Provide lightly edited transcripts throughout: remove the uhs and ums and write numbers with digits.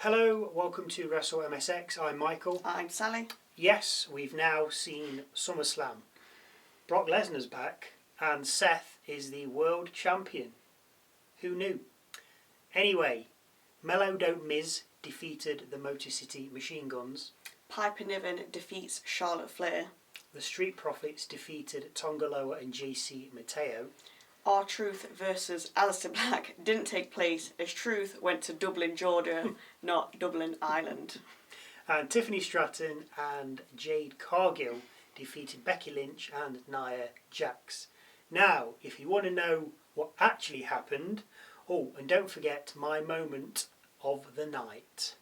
Hello, welcome to Wrestle MSX. I'm Michael. I'm Sally. Yes, we've now seen SummerSlam. Brock Lesnar's back and Seth is the world champion. Who knew? Anyway, Melo Don't Miz defeated the Motor City Machine Guns. Piper Niven defeats Charlotte Flair. The Street Profits defeated Tonga and JC Mateo. R-Truth versus Aleister Black didn't take place as Truth went to Dublin, Georgia, not Dublin, Ireland. And Tiffany Stratton and Jade Cargill defeated Becky Lynch and Nia Jax. Now, if you want to know what actually happened, and don't forget my moment of the night.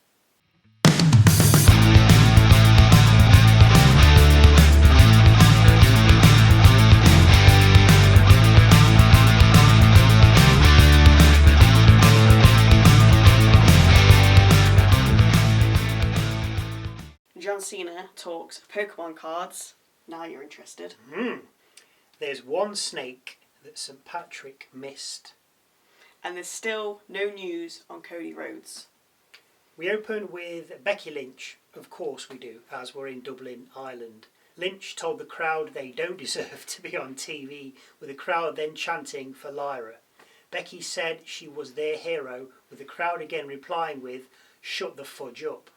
John Cena talks Pokemon cards. Now you're interested. There's one snake that St. Patrick missed. And there's still no news on Cody Rhodes. We open with Becky Lynch. Of course we do, as we're in Dublin, Ireland. Lynch told the crowd they don't deserve to be on TV, with the crowd then chanting for Lyra. Becky said she was their hero, with the crowd again replying with, "Shut the fudge up."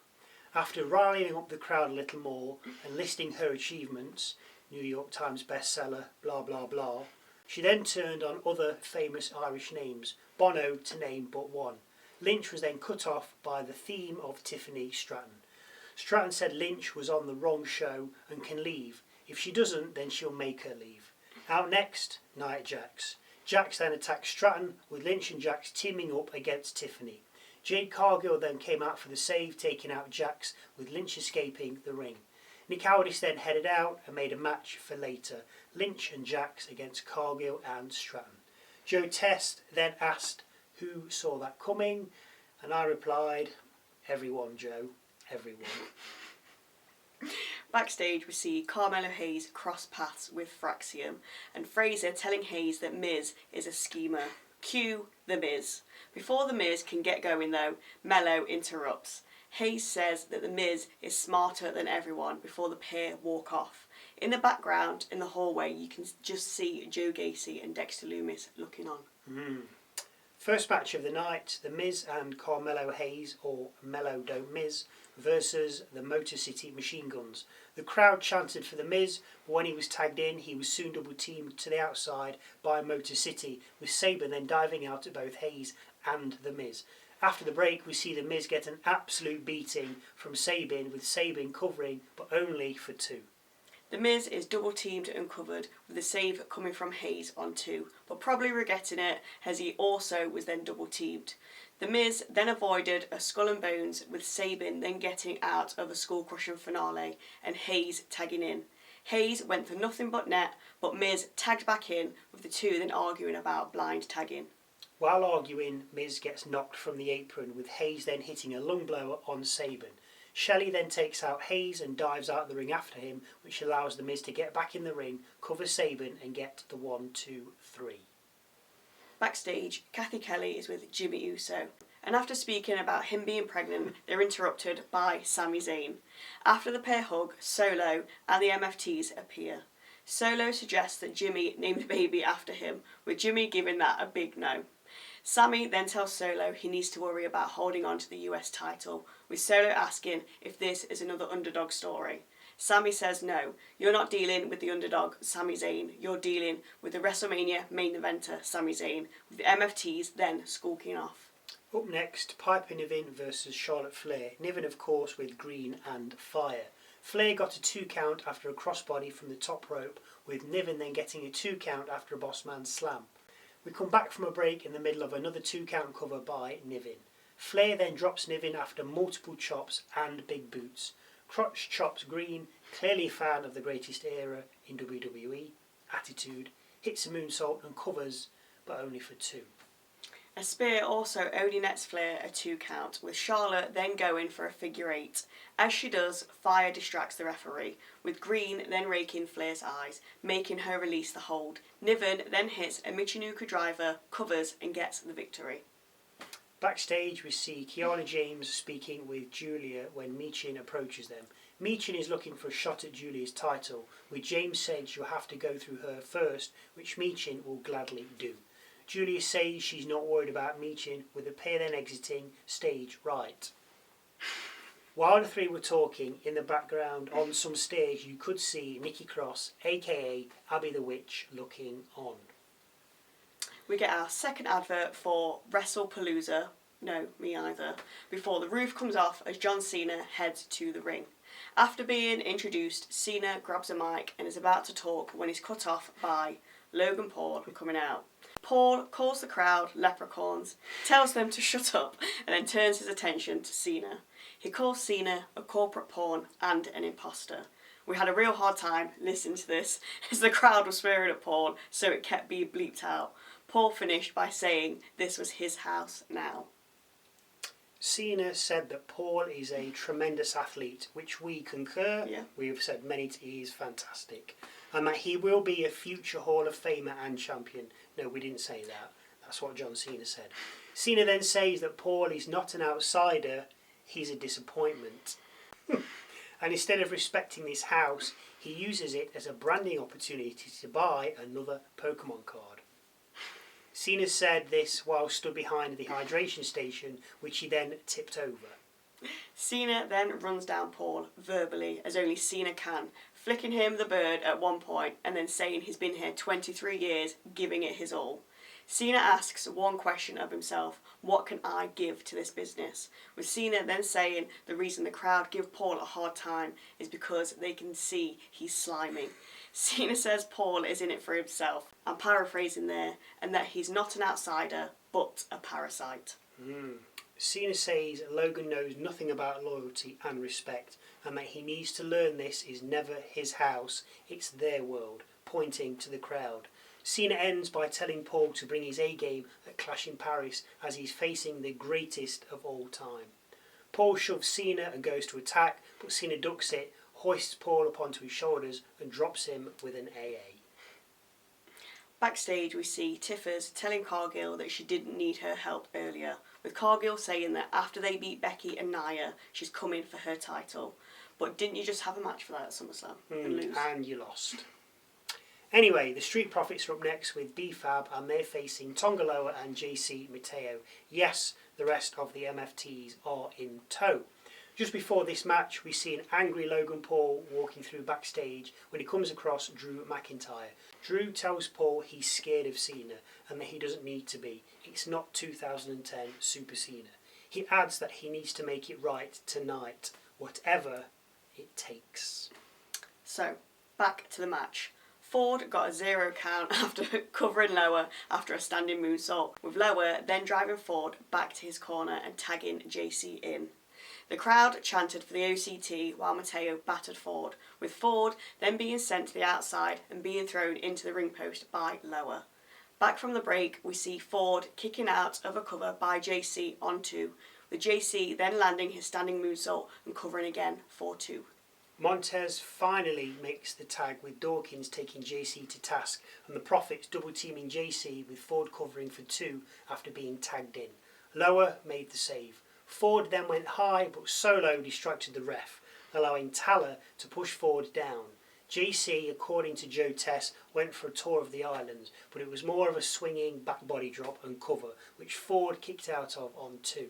After rallying up the crowd a little more and listing her achievements, New York Times bestseller, blah blah blah, she then turned on other famous Irish names, Bono to name but one. Lynch was then cut off by the theme of Tiffany Stratton. Stratton said Lynch was on the wrong show and can leave. If she doesn't, then she'll make her leave. Out next, Nia Jax. Jax then attacked Stratton, with Lynch and Jax teaming up against Tiffany. Jade Cargill then came out for the save, taking out Jax, with Lynch escaping the ring. Nick Aldis then headed out and made a match for later. Lynch and Jax against Cargill and Stratton. Joe Test then asked who saw that coming, and I replied, everyone, Joe, everyone. Backstage we see Carmelo Hayes cross paths with Fraxium and Fraser telling Hayes that Miz is a schemer. Cue The Miz. Before The Miz can get going though, Melo interrupts. Hayes says that The Miz is smarter than everyone before the pair walk off. In the background, in the hallway, you can just see Joe Gacy and Dexter Lumis looking on. First match of the night, The Miz and Carmelo Hayes, or Melo Don't Miz, versus the Motor City Machine Guns. The crowd chanted for The Miz, but when he was tagged in, he was soon double teamed to the outside by Motor City, with Sabin then diving out at both Hayes and The Miz. After the break, we see The Miz get an absolute beating from Sabin, with Sabin covering, but only for two. The Miz is double teamed and covered, with the save coming from Hayes on two, but probably regretting it as he also was then double teamed. The Miz then avoided a skull and bones, with Sabin then getting out of a skull crushing finale and Hayes tagging in. Hayes went for nothing but net, but Miz tagged back in, with the two then arguing about blind tagging. While arguing, Miz gets knocked from the apron, with Hayes then hitting a lung blower on Sabin. Shelley then takes out Hayes and dives out the ring after him, which allows The Miz to get back in the ring, cover Sabin and get the 1, 2, 3. Backstage, Kathy Kelly is with Jimmy Uso, and after speaking about him being pregnant, they're interrupted by Sami Zayn. After the pair hug, Solo and the MFTs appear. Solo suggests that Jimmy named the baby after him, with Jimmy giving that a big no. Sami then tells Solo he needs to worry about holding on to the US title, with Solo asking if this is another underdog story. Sami says no, you're not dealing with the underdog Sami Zayn, you're dealing with the WrestleMania main eventer Sami Zayn, with the MFTs then skulking off. Up next, Piper Niven versus Charlotte Flair. Niven, of course, with green and fire. Flair got a 2 count after a crossbody from the top rope, with Niven then getting a 2 count after a bossman slam. We come back from a break in the middle of another 2 count cover by Niven. Flair then drops Niven after multiple chops and big boots. Crotch chops Green, clearly a fan of the greatest era in WWE, Attitude, hits a moonsault and covers, but only for 2. A spear also only nets Flair a 2 count, with Charlotte then going for a figure 8. As she does, fire distracts the referee, with Green then raking Flair's eyes, making her release the hold. Niven then hits a Michinoku driver, covers and gets the victory. Backstage, we see Kiana James speaking with Julia when Michin approaches them. Michin is looking for a shot at Julia's title, with James saying she'll have to go through her first, which Michin will gladly do. Julia says she's not worried about Michin, with the pair then exiting stage right. While the three were talking, in the background on some stage you could see Nikki Cross, aka Abby the Witch, looking on. We get our second advert for WrestlePalooza, no, me either, before the roof comes off as John Cena heads to the ring. After being introduced, Cena grabs a mic and is about to talk when he's cut off by Logan Paul coming out. Paul calls the crowd leprechauns, tells them to shut up, and then turns his attention to Cena. He calls Cena a corporate pawn and an imposter. We had a real hard time listening to this as the crowd was swearing at Paul, so it kept being bleeped out. Paul finished by saying this was his house now. Cena said that Paul is a tremendous athlete, which we concur. Yeah. We have said many times he is fantastic. And that he will be a future Hall of Famer and champion. No, we didn't say that. That's what John Cena said. Cena then says that Paul is not an outsider, he's a disappointment. And instead of respecting this house, he uses it as a branding opportunity to buy another Pokemon card. Cena said this while stood behind the hydration station, which he then tipped over. Cena then runs down Paul verbally, as only Cena can, flicking him the bird at one point and then saying he's been here 23 years, giving it his all. Cena asks one question of himself: what can I give to this business? With Cena then saying the reason the crowd give Paul a hard time is because they can see he's slimy. Cena says Paul is in it for himself, I'm paraphrasing there, and that he's not an outsider, but a parasite. Cena says Logan knows nothing about loyalty and respect, and that he needs to learn this is never his house, it's their world, pointing to the crowd. Cena ends by telling Paul to bring his A-game at Clash in Paris as he's facing the greatest of all time. Paul shoves Cena and goes to attack, but Cena ducks it, hoists Paul up onto his shoulders and drops him with an AA. Backstage we see Tiffers telling Cargill that she didn't need her help earlier, with Cargill saying that after they beat Becky and Nia, she's coming for her title. But didn't you just have a match for that at SummerSlam and lose? And you lost. Anyway, the Street Profits are up next with B-Fab, and they're facing Tonga Loa and JC Mateo. Yes, the rest of the MFTs are in tow. Just before this match, we see an angry Logan Paul walking through backstage when he comes across Drew McIntyre. Drew tells Paul he's scared of Cena and that he doesn't need to be. It's not 2010 Super Cena. He adds that he needs to make it right tonight, whatever it takes. So, back to the match. Ford got a 0 count after covering Loa after a standing moonsault, with Loa then driving Ford back to his corner and tagging JC in. The crowd chanted for the OCT while Mateo battered Ford, with Ford then being sent to the outside and being thrown into the ring post by Loa. Back from the break, we see Ford kicking out of a cover by JC on 2, with JC then landing his standing moonsault and covering again for 2. Montez finally makes the tag, with Dawkins taking JC to task and the Profits double teaming JC with Ford covering for 2 after being tagged in. Loa made the save. Ford then went high, but Solo distracted the ref, allowing Talla to push Ford down. JC, according to Joe Tess, went for a tour of the islands, but it was more of a swinging back body drop and cover, which Ford kicked out of on 2.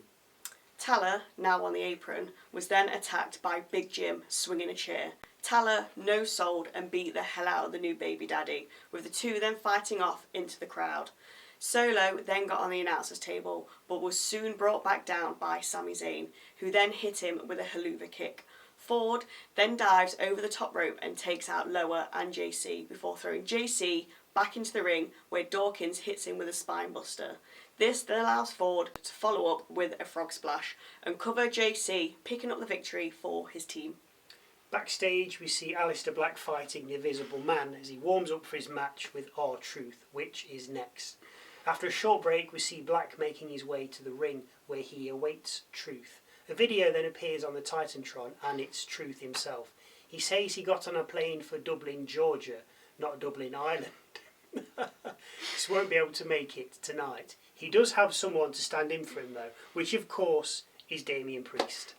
Talla, now on the apron, was then attacked by Big Jim swinging a chair. Talla no-sold and beat the hell out of the new baby daddy, with the two then fighting off into the crowd. Solo then got on the announcer's table, but was soon brought back down by Sami Zayn, who then hit him with a haluva kick. Ford then dives over the top rope and takes out Loa and JC before throwing JC back into the ring, where Dawkins hits him with a spine buster. This then allows Ford to follow up with a frog splash and cover JC, picking up the victory for his team. Backstage, we see Aleister Black fighting the Invisible Man as he warms up for his match with R-Truth, which is next. After a short break, we see Black making his way to the ring, where he awaits Truth. A video then appears on the Titantron, and it's Truth himself. He says he got on a plane for Dublin, Georgia, not Dublin, Ireland. He won't be able to make it tonight. He does have someone to stand in for him though, which of course is Damian Priest.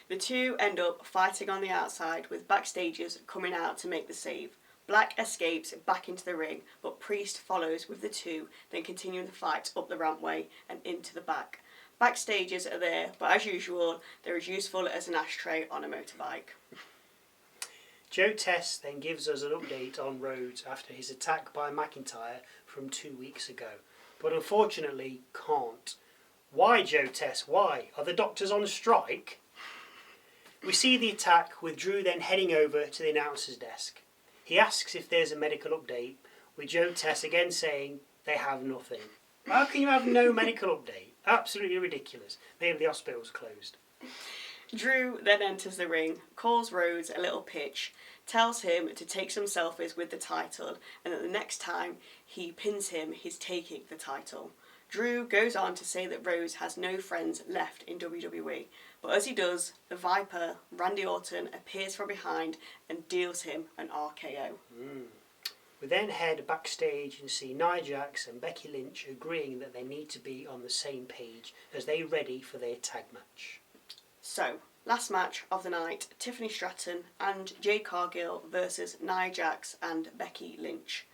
The two end up fighting on the outside with backstagers coming out to make the save. Black escapes back into the ring, but Priest follows with the two, then continuing the fight up the rampway and into the back. Backstagers are there, but as usual, they're as useful as an ashtray on a motorbike. Joe Tess then gives us an update on Rhodes after his attack by McIntyre from 2 weeks ago, but unfortunately can't. Why, Joe Tess, why? Are the doctors on strike? We see the attack with Drew then heading over to the announcer's desk. He asks if there's a medical update, with Joe Tess again saying they have nothing. How can you have no medical update? Absolutely ridiculous. Maybe the hospital's closed. Drew then enters the ring, calls Rhodes a little pitch, tells him to take some selfies with the title, and that the next time he pins him, he's taking the title. Drew goes on to say that Rhodes has no friends left in WWE, but as he does, the Viper, Randy Orton, appears from behind and deals him an RKO. We then head backstage and see Nia Jax and Becky Lynch agreeing that they need to be on the same page as they ready for their tag match. So, last match of the night, Tiffany Stratton and Jade Cargill versus Nia Jax and Becky Lynch.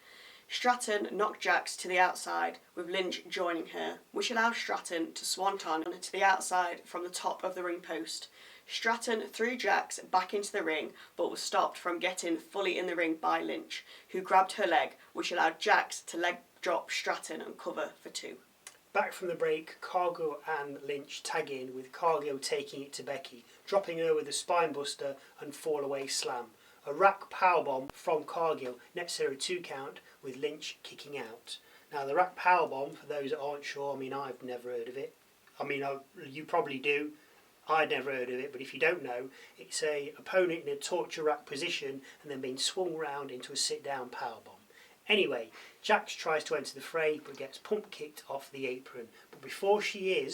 Stratton knocked Jax to the outside, with Lynch joining her, which allowed Stratton to swanton to the outside from the top of the ring post. Stratton threw Jax back into the ring, but was stopped from getting fully in the ring by Lynch, who grabbed her leg, which allowed Jax to leg drop Stratton and cover for 2. Back from the break, Cargill and Lynch tag in, with Cargill taking it to Becky, dropping her with a spinebuster and fall-away slam. A rack powerbomb from Cargill nets her a 2 count, with Lynch kicking out. Now the rack powerbomb, for those that aren't sure, I've never heard of it. You probably do. I'd never heard of it, but if you don't know, it's a opponent in a torture rack position and then being swung round into a sit-down powerbomb. Anyway, Jax tries to enter the fray but gets pump kicked off the apron. But before she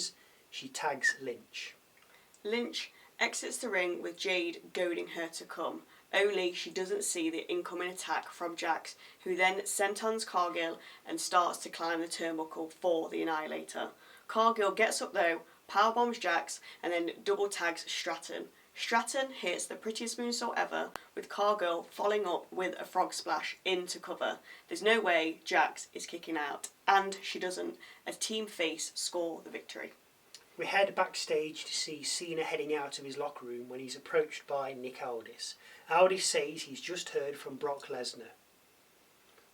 tags Lynch. Lynch exits the ring with Jade goading her to come, only she doesn't see the incoming attack from Jax, who then sentons Cargill and starts to climb the turnbuckle for the Annihilator. Cargill gets up though, powerbombs Jax and then double tags Stratton. Stratton hits the prettiest moonsault ever, with Cargill following up with a frog splash into cover. There's no way Jax is kicking out, and she doesn't, as Team Face score the victory. We head backstage to see Cena heading out of his locker room when he's approached by Nick Aldis. Aldis says he's just heard from Brock Lesnar.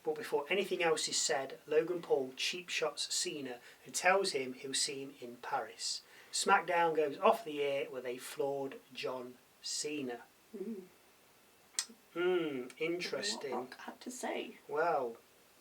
But before anything else is said, Logan Paul cheap shots Cena and tells him he'll see him in Paris. SmackDown goes off the air with a flawed John Cena. Interesting. What Brock had to say. Well,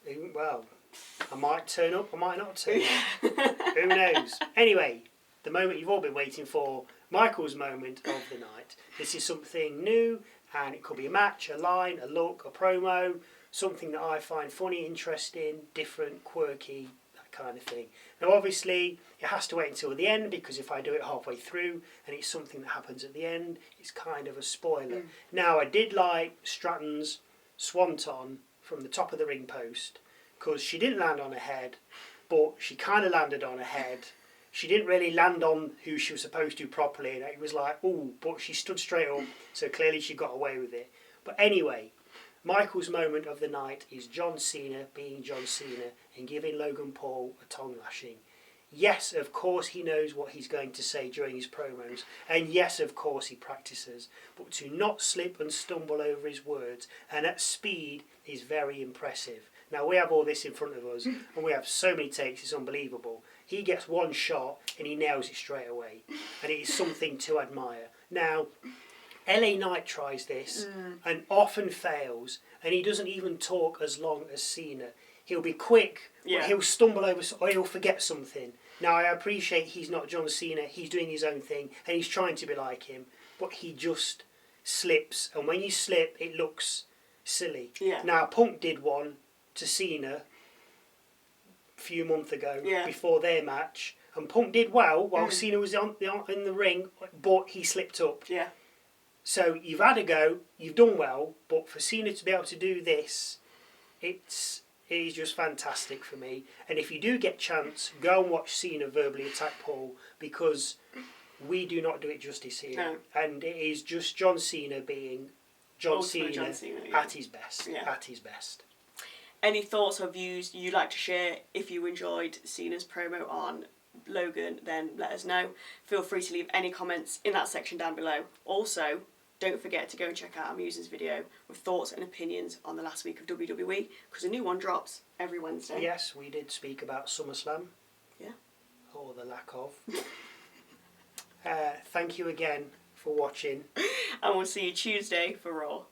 I might turn up, I might not turn up. Who knows? Anyway, the moment you've all been waiting for, Michael's moment of the night. This is something new, and it could be a match, a line, a look, a promo, something that I find funny, interesting, different, quirky, that kind of thing. Now obviously it has to wait until the end, because if I do it halfway through and it's something that happens at the end, it's kind of a spoiler. Now I did like Stratton's swanton from the top of the ring post, because she didn't land on her head, but she kind of landed on her head. She didn't really land on who she was supposed to properly, and it was like, ooh, but she stood straight up, so clearly she got away with it. But anyway, Michael's moment of the night is John Cena being John Cena and giving Logan Paul a tongue lashing. Yes, of course he knows what he's going to say during his promos, and yes, of course he practices, but to not slip and stumble over his words and at speed is very impressive. Now we have all this in front of us and we have so many takes, it's unbelievable. He gets one shot and he nails it straight away, and it is something to admire. Now, LA Knight tries this and often fails, and he doesn't even talk as long as Cena. He'll be quick, but he'll stumble over or he'll forget something. Now I appreciate he's not John Cena, he's doing his own thing and he's trying to be like him, but he just slips, and when you slip it looks silly. Now Punk did one to Cena a few months ago before their match, and Punk did well while Cena was in the ring, but he slipped up. So you've had a go, you've done well, but for Cena to be able to do this, it's It is just fantastic for me. And if you do get chance, go and watch Cena verbally attack Paul, because we do not do it justice here. No. And it is just John Cena being John Ultimate Cena, John Cena, yeah. at his best. Yeah. At his best. Any thoughts or views you'd like to share if you enjoyed Cena's promo on Logan, then let us know. Feel free to leave any comments in that section down below. Also, don't forget to go and check out our Musings video with thoughts and opinions on the last week of WWE, because a new one drops every Wednesday. Yes, we did speak about SummerSlam. Yeah. Or the lack of. Thank you again for watching. And we'll see you Tuesday for Raw.